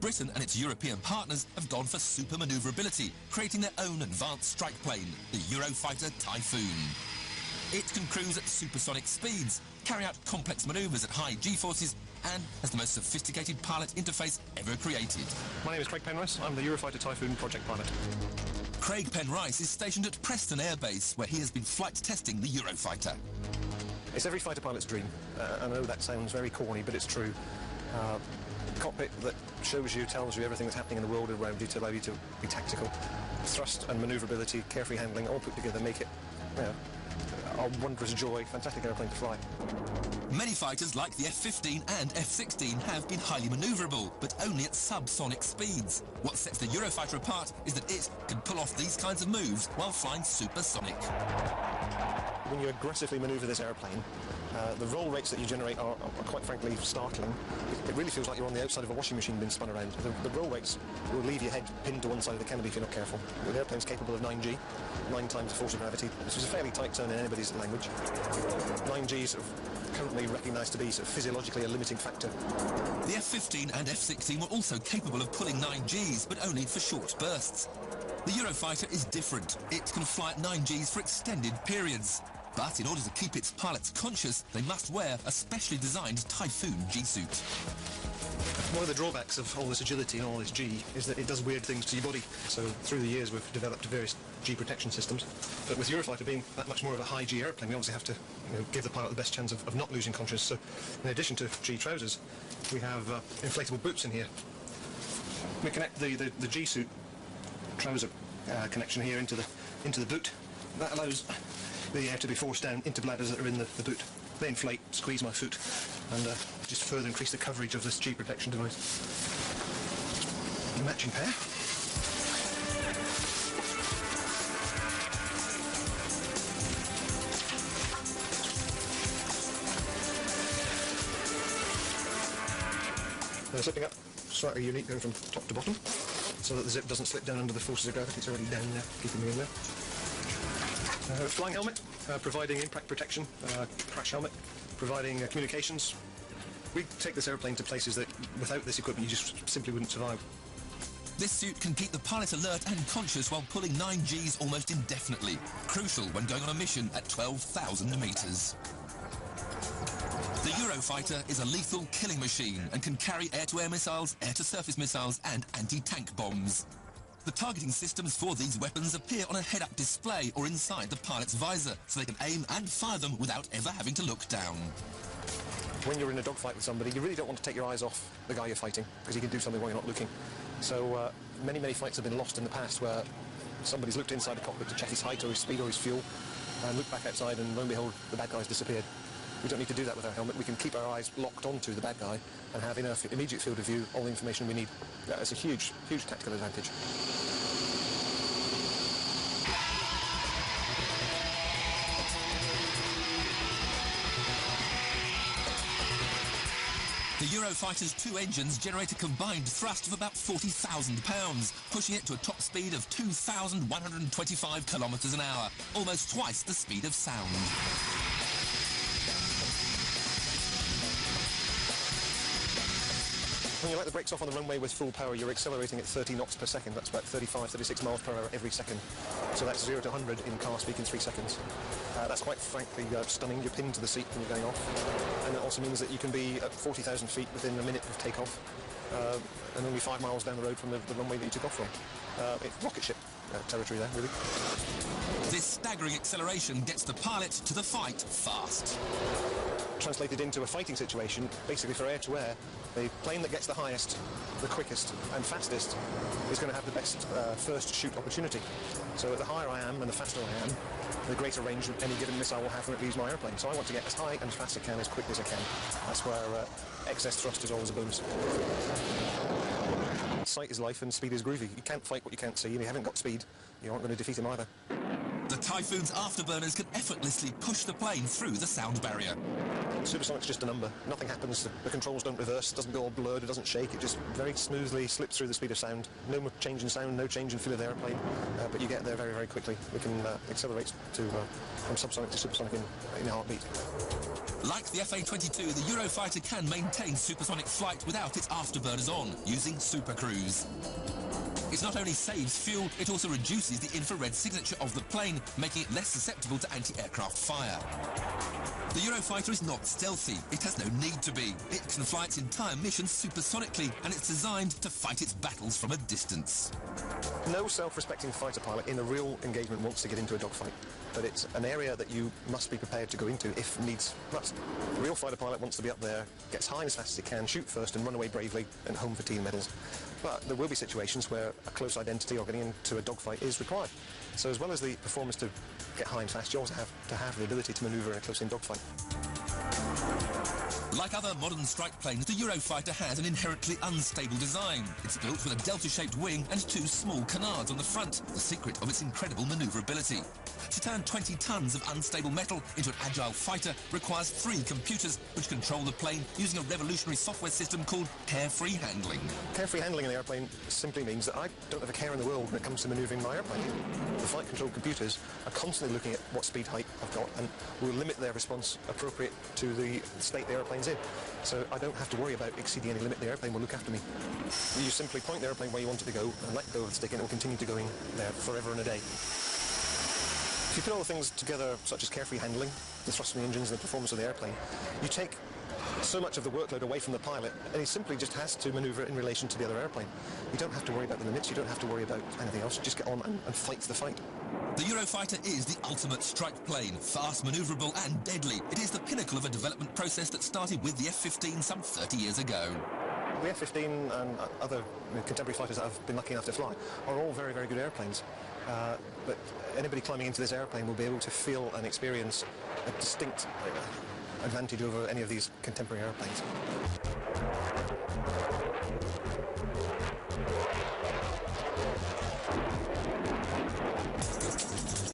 Britain and its European partners have gone for super manoeuvrability, creating their own advanced strike plane, the Eurofighter Typhoon. It can cruise at supersonic speeds, carry out complex manoeuvres at high G-forces, and has the most sophisticated pilot interface ever created. My name is Craig Penrice. I'm the Eurofighter Typhoon project pilot. Craig Penrice is stationed at Preston Air Base, where he has been flight testing the Eurofighter. It's every fighter pilot's dream. I know that sounds very corny, but it's true. Cockpit that shows you, tells you everything that's happening in the world around you to allow you to be tactical. Thrust and manoeuvrability, carefree handling, all put together make it, a wondrous joy, fantastic airplane to fly. Many fighters like the F-15 and F-16 have been highly manoeuvrable, but only at subsonic speeds. What sets the Eurofighter apart is that it can pull off these kinds of moves while flying supersonic. When you aggressively manoeuvre this airplane, the roll rates that you generate are quite frankly startling. It really feels like you're on the outside of a washing machine being spun around. The roll rates will leave your head pinned to one side of the canopy if you're not careful. The airplane's capable of 9G, 9 times the force of gravity, which is a fairly tight term in anybody's language. 9G is currently recognised to be physiologically a limiting factor. The F-15 and F-16 were also capable of pulling 9Gs, but only for short bursts. The Eurofighter is different. It can fly at 9Gs for extended periods. But in order to keep its pilots conscious, they must wear a specially designed Typhoon G-suit. One of the drawbacks of all this agility and all this G is that it does weird things to your body. So through the years we've developed various G protection systems. But with Eurofighter being that much more of a high G airplane, we obviously have to give the pilot the best chance of not losing consciousness. So in addition to G trousers, we have inflatable boots in here. We connect the G-suit trouser connection here into the boot. That allows the air to be forced down into bladders that are in the boot. They inflate, squeeze my foot, and just further increase the coverage of this G protection device. A matching pair. Slipping up, slightly unique, going from top to bottom, so that the zip doesn't slip down under the forces of gravity. It's already down there, keeping me in there. Flying helmet, providing impact protection, crash helmet, providing communications. We take this airplane to places that without this equipment you just simply wouldn't survive. This suit can keep the pilot alert and conscious while pulling 9Gs almost indefinitely, crucial when going on a mission at 12,000 metres. The Eurofighter is a lethal killing machine and can carry air-to-air missiles, air-to-surface missiles and anti-tank bombs. The targeting systems for these weapons appear on a head-up display or inside the pilot's visor, so they can aim and fire them without ever having to look down. When you're in a dogfight with somebody, you really don't want to take your eyes off the guy you're fighting, because he can do something while you're not looking. So many fights have been lost in the past where somebody's looked inside the cockpit to check his height or his speed or his fuel, and looked back outside and lo and behold, the bad guy's disappeared. We don't need to do that with our helmet. We can keep our eyes locked onto the bad guy and have in our immediate field of view all the information we need. It's a huge tactical advantage. The Eurofighter's 2 engines generate a combined thrust of about 40,000 pounds, pushing it to a top speed of 2,125 kilometres an hour, almost twice the speed of sound. When you let the brakes off on the runway with full power, you're accelerating at 30 knots per second. That's about 35, 36 miles per hour every second. So that's 0 to 100 in car speak in 3 seconds. That's quite frankly stunning. You're pinned to the seat when you're going off. And that also means that you can be at 40,000 feet within a minute of takeoff, and only 5 miles down the road from the runway that you took off from. It's rocket ship territory there, really. This staggering acceleration gets the pilot to the fight fast. Translated into a fighting situation, basically for air-to-air, the plane that gets the highest, the quickest and fastest is going to have the best first shoot opportunity. So the higher I am and the faster I am, the greater range any given missile will have when it leaves my airplane. So I want to get as high and as fast as I can, as quick as I can. That's where excess thrust is always a bonus. Sight is life and speed is groovy. You can't fight what you can't see, and if you haven't got speed, you aren't going to defeat him either. The Typhoon's afterburners can effortlessly push the plane through the sound barrier. Supersonic's just a number. Nothing happens. The controls don't reverse. It doesn't go all blurred. It doesn't shake. It just very smoothly slips through the speed of sound. No change in sound, no change in feel of the airplane. But you get there very, very quickly. We can accelerate from subsonic to supersonic in a heartbeat. Like the FA-22, the Eurofighter can maintain supersonic flight without its afterburners on, using supercruise. It not only saves fuel, it also reduces the infrared signature of the plane, making it less susceptible to anti-aircraft fire. The Eurofighter is not stealthy. It has no need to be. It can fly its entire mission supersonically, and it's designed to fight its battles from a distance. No self-respecting fighter pilot in a real engagement wants to get into a dogfight, but it's an area that you must be prepared to go into if needs must. A real fighter pilot wants to be up there, gets high as fast as it can, shoot first and run away bravely and home for tea and medals. But there will be situations where a close identity or getting into a dogfight is required. So as well as the performance to get high and fast, you also have to have the ability to manoeuvre in a close-in dogfight. Like other modern strike planes, the Eurofighter has an inherently unstable design. It's built with a delta-shaped wing and two small canards on the front, the secret of its incredible manoeuvrability. To turn 20 tons of unstable metal into an agile fighter requires 3 computers which control the plane using a revolutionary software system called carefree handling. Carefree handling in the airplane simply means that I don't have a care in the world when it comes to manoeuvring my airplane. The flight control computers are constantly looking at what speed height I've got and will limit their response appropriate to the state the airplane's in. So I don't have to worry about exceeding any limit. The airplane will look after me. You simply point the airplane where you want it to go and let go of the stick and it will continue to going there forever and a day. If you put all the things together, such as carefree handling, the thrust from the engines and the performance of the airplane, you take so much of the workload away from the pilot, and he simply just has to manoeuvre in relation to the other airplane. You don't have to worry about the limits, you don't have to worry about anything else, you just get on and fight the fight. The Eurofighter is the ultimate strike plane, fast, manoeuvrable and deadly. It is the pinnacle of a development process that started with the F-15 some 30 years ago. The F-15 and other contemporary fighters that I've been lucky enough to fly are all very, very good airplanes. But anybody climbing into this airplane will be able to feel and experience a distinct advantage over any of these contemporary airplanes.